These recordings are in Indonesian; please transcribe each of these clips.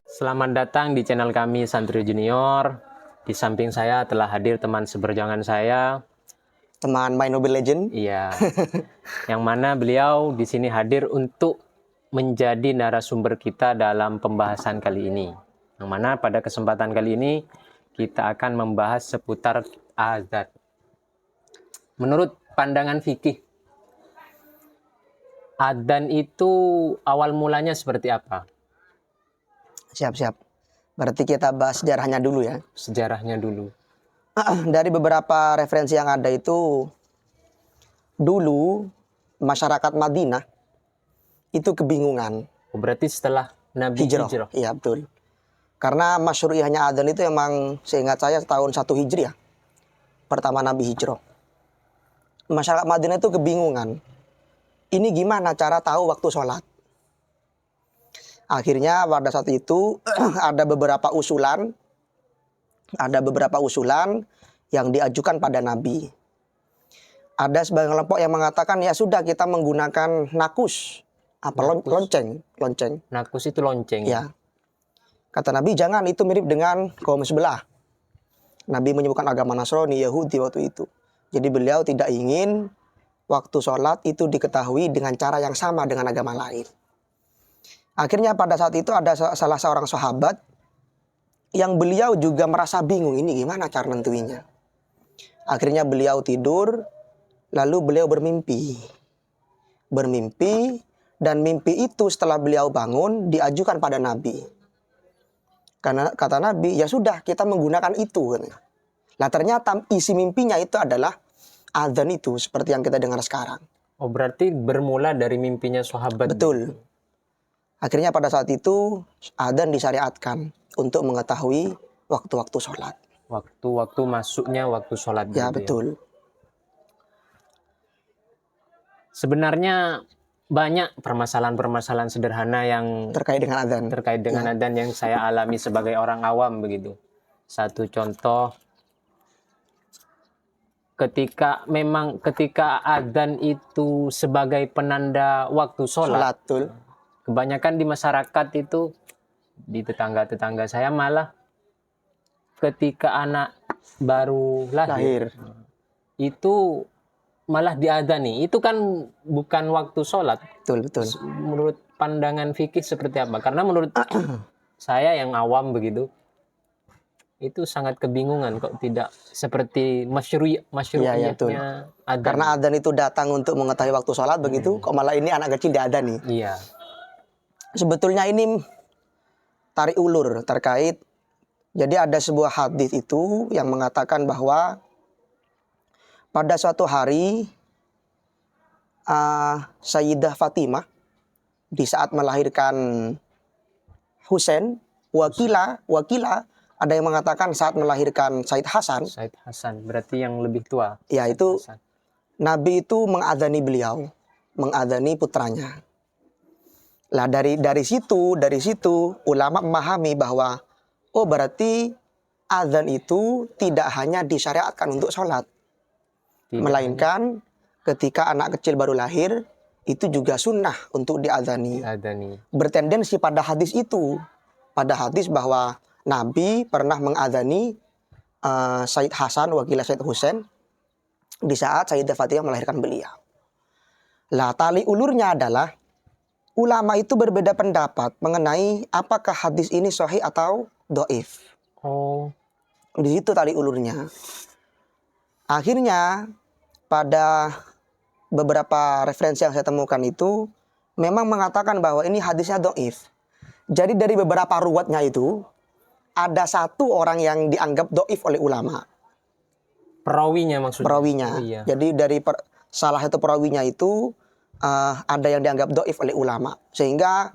Selamat datang di channel kami Santri Junior. Di samping saya telah hadir teman seperjuangan saya, teman main Mobile Legend. iya, yang mana beliau di sini hadir untuk menjadi narasumber kita dalam pembahasan kali ini. Yang mana pada kesempatan kali ini kita akan membahas seputar azan. Menurut pandangan fikih, adzan itu awal mulanya seperti apa? Siap-siap. Berarti kita bahas sejarahnya dulu ya. Sejarahnya dulu. Dari beberapa referensi yang ada itu, dulu masyarakat Madinah itu kebingungan. Oh, berarti setelah Nabi hijrah. Iya betul. Karena masyru'iyahnya adzan itu emang seingat saya tahun 1 Hijriah. Pertama Nabi hijrah. Masyarakat Madinah itu kebingungan. Ini gimana cara tahu waktu sholat? Akhirnya pada saat itu ada beberapa usulan yang diajukan pada Nabi. Ada sebagian kelompok yang mengatakan ya sudah kita menggunakan nakus, lonceng. Nakus itu lonceng. Ya. Kata Nabi jangan, itu mirip dengan kaum sebelah. Nabi menyebutkan agama Nasrani, Yahudi waktu itu. Jadi beliau tidak ingin waktu sholat itu diketahui dengan cara yang sama dengan agama lain. Akhirnya pada saat itu ada salah seorang sahabat yang beliau juga merasa bingung, ini gimana cara nentuinya. Akhirnya beliau tidur, lalu beliau bermimpi. Dan mimpi itu setelah beliau bangun diajukan pada Nabi. Karena kata Nabi, ya sudah kita menggunakan itu. Nah ternyata isi mimpinya itu adalah adzan itu, seperti yang kita dengar sekarang. Oh berarti bermula dari mimpinya sahabat. Betul. Akhirnya pada saat itu adzan disyariatkan untuk mengetahui waktu-waktu sholat. Waktu-waktu masuknya waktu sholat. Ya betul. Sebenarnya banyak permasalahan-permasalahan sederhana yang terkait dengan adzan. Yang saya alami sebagai orang awam begitu. Satu contoh, ketika adzan itu sebagai penanda waktu sholat. Betul. Kebanyakan di masyarakat itu, di tetangga-tetangga saya malah ketika anak baru lahir. Itu malah diadzani. Itu kan bukan waktu sholat. Betul. Menurut pandangan fikih seperti apa? Karena menurut saya yang awam begitu, itu sangat kebingungan kok tidak seperti masyru'iyahnya adzan. Karena adzan itu datang untuk mengetahui waktu sholat begitu, kok malah ini anak kecil diadzani. Iya. Sebetulnya ini tarik ulur terkait. Jadi ada sebuah hadis itu yang mengatakan bahwa pada suatu hari Sayyidah Fatimah di saat melahirkan Husain, wakila ada yang mengatakan saat melahirkan Said Hasan. Said Hasan berarti yang lebih tua. Ya itu Hasan. Nabi itu mengadzani beliau, mengadzani putranya. Lah dari situ ulama memahami bahwa oh berarti adzan itu tidak hanya disyariatkan untuk sholat, melainkan ketika anak kecil baru lahir itu juga sunnah untuk diadzani. Bertendensi pada hadis itu, pada hadis bahwa Nabi pernah mengadzani Said Hasan, wakil Said Husain di saat Sayyidah Fatimah melahirkan beliau. Lah tali ulurnya adalah ulama itu berbeda pendapat mengenai apakah hadis ini sahih atau dhaif. Oh. Di situ tali ulurnya. Akhirnya pada beberapa referensi yang saya temukan itu memang mengatakan bahwa ini hadisnya dhaif. Jadi dari beberapa ruwatnya itu ada satu orang yang dianggap dhaif oleh ulama. Perawinya maksudnya. Perawinya. Oh, iya. Jadi dari salah satu perawinya itu ada yang dianggap dhaif oleh ulama, sehingga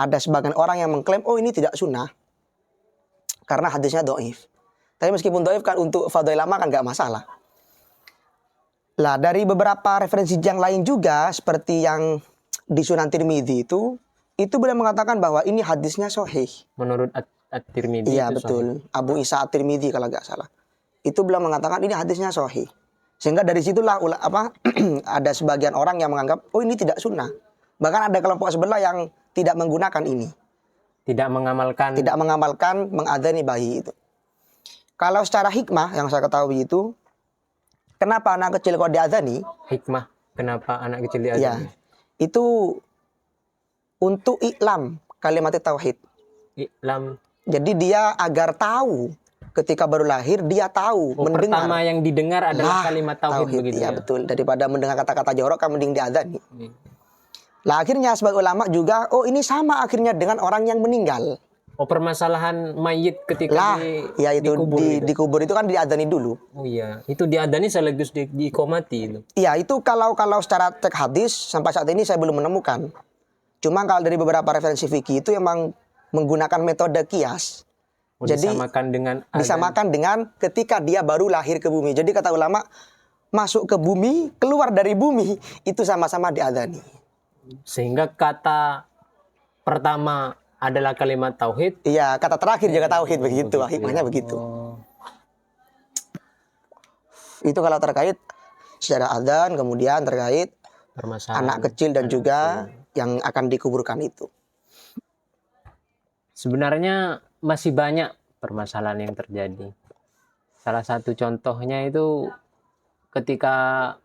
ada sebagian orang yang mengklaim oh ini tidak sunnah karena hadisnya dhaif. Tapi meskipun dhaif kan untuk fadhil lama kan nggak masalah. Lah dari beberapa referensi yang lain juga seperti yang di Sunan Tirmidzi itu beliau mengatakan bahwa ini hadisnya sahih. Menurut At-Tirmidzi. Iya betul. Sahih. Abu Isa At-Tirmidzi kalau nggak salah. Itu beliau mengatakan ini hadisnya sahih. Sehingga dari situlah ada sebagian orang yang menganggap oh ini tidak sunnah. Bahkan ada kelompok sebelah yang tidak menggunakan ini. Tidak mengamalkan Mengadzani bayi itu. Kalau secara hikmah yang saya ketahui itu, kenapa anak kecil kok diadzani? hikmah. Kenapa anak kecil Ya, diadzani? itu untuk iklam kalimat tauhid. Iklam. Jadi dia agar tahu ketika baru lahir dia tahu mendengar. Pertama yang didengar adalah kalimat tauhid begitu ya. ya. Betul. Daripada mendengar kata-kata jorok kan mending diadzani. Iya. Lah akhirnya sebagai ulama juga ini sama akhirnya dengan orang yang meninggal. Permasalahan mayit ketika dikubur itu kan diadzani dulu. Oh iya, itu diadzani sekaligus diikomati itu. Iya, itu kalau secara teks hadis sampai saat ini saya belum menemukan. Cuma kalau dari beberapa referensi fikih itu emang menggunakan metode kias. Jadi disamakan dengan ketika dia baru lahir ke bumi. Jadi kata ulama, masuk ke bumi, keluar dari bumi, itu sama-sama diadzani. Sehingga kata pertama adalah kalimat tauhid. Iya, kata terakhir juga tauhid begitu. Hikmahnya begitu. Itu kalau terkait secara adzan, kemudian terkait anak kecil dan juga yang akan dikuburkan itu. Sebenarnya masih banyak permasalahan yang terjadi. Salah satu contohnya itu ketika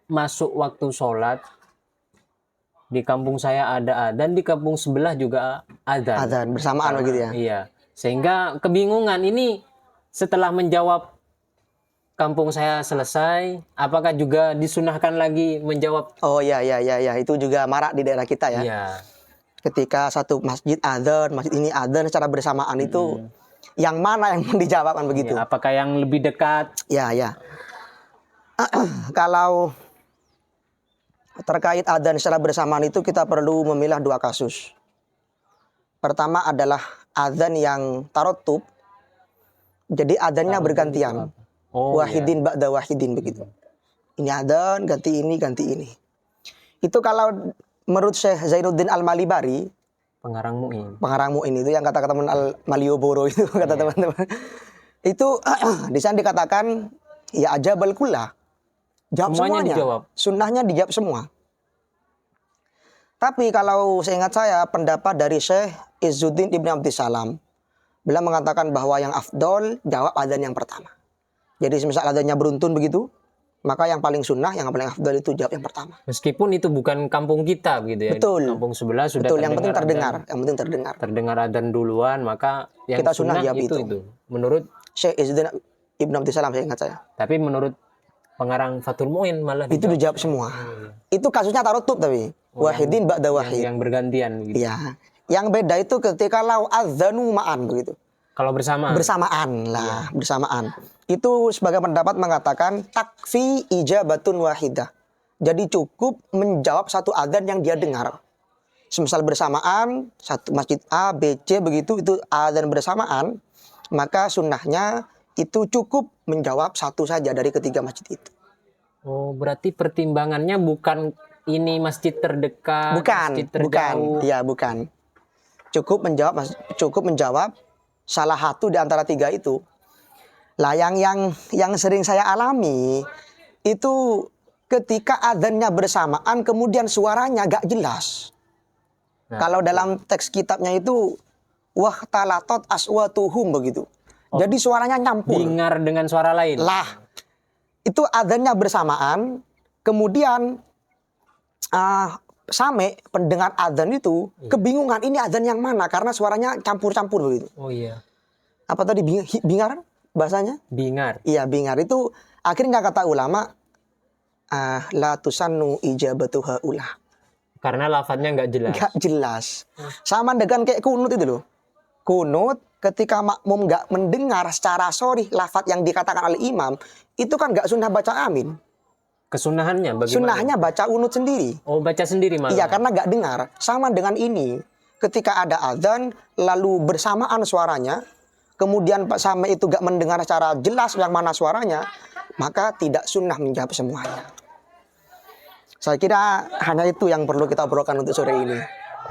masuk waktu sholat, di kampung saya ada adzan, di kampung sebelah juga adzan. Adzan bersamaan begitu ya. Iya. Sehingga kebingungan ini setelah menjawab kampung saya selesai, apakah juga disunahkan lagi menjawab? Oh iya, itu juga marak di daerah kita ya. Iya. Ketika satu masjid adzan, masjid ini adzan secara bersamaan itu yang mana yang dijawabkan begitu? Ya, apakah yang lebih dekat? Ya. Kalau terkait adzan secara bersamaan itu kita perlu memilah dua kasus. Pertama adalah adzan yang tarotub. Jadi adzannya bergantian. Wahidin ba'da wahidin begitu. Ini adzan, ganti ini. Itu kalau menurut Syekh Zainuddin Al-Malibari, pengarang Mu'in itu yang kata teman Al-Malioboro itu kata teman-teman. Itu di sana dikatakan ya ajabal kullah. Jawab semuanya. Dijawab. Sunnahnya dijawab semua. Tapi kalau seingat saya pendapat dari Syekh Izzuddin Ibn Abdissalam, beliau mengatakan bahwa yang afdol jawab adzan yang pertama. Jadi semisal adzannya beruntun begitu, maka yang paling sunnah, yang paling afdol itu jawab yang pertama. Meskipun itu bukan kampung kita gitu ya. Betul. Kampung sebelah sudah betul, yang penting terdengar. Terdengar adzan duluan, maka yang kita sunnah jawab itu. Menurut Syekh Izzuddin Ibn Abdissalam saya ingat saya. Tapi menurut pengarang Fathul Mu'in malah itu dijawab semua. Itu kasusnya tarotub tapi wahidin ba'da wahid. Yang bergantian gitu. Iya. Yang beda itu ketika lau adzanu ma'an begitu. Kalau bersamaan. Bersamaan. Itu sebagai pendapat mengatakan takfi ijabatun wahidah. Jadi cukup menjawab satu adzan yang dia dengar. Semisal bersamaan satu masjid A, B, C begitu itu adzan bersamaan, maka sunnahnya itu cukup menjawab satu saja dari ketiga masjid itu. Oh, berarti pertimbangannya bukan ini masjid terdekat, masjid terjauh. Bukan. Cukup menjawab salah satu di antara tiga itu. Lah yang sering saya alami itu ketika adzannya bersamaan kemudian suaranya gak jelas. Kalau dalam teks kitabnya itu wahtalatot aswatuhum begitu. Jadi suaranya nyampur. Dengar dengan suara lain. Lah, itu adzannya bersamaan, kemudian Same pendengar adzan itu kebingungan ini adzan yang mana karena suaranya campur-campur begitu. Oh iya. Apa tadi bingar bahasanya? Bingar. Iya, bingar itu akhirnya kata ulama la tusannu ijabatuha ulah. Karena lafadznya nggak jelas. Nggak jelas. Sama dengan kayak kunut itu loh. Kunut ketika makmum nggak mendengar secara sharih lafadz yang dikatakan oleh imam, itu kan nggak sunnah baca amin. Kesunahannya bagaimana? Sunnahnya baca unut sendiri. Oh, baca sendiri malah. Iya, karena nggak dengar. Sama dengan ini. Ketika ada adzan, lalu bersamaan suaranya, kemudian Pak Same itu nggak mendengar secara jelas yang mana suaranya, maka tidak sunnah menjawab semuanya. Saya kira hanya itu yang perlu kita obrolkan untuk sore ini.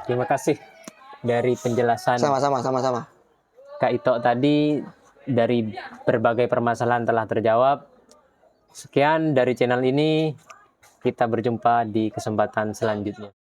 Terima kasih dari penjelasan. Sama-sama. Kak Ito tadi dari berbagai permasalahan telah terjawab. Sekian dari channel ini. Kita berjumpa di kesempatan selanjutnya.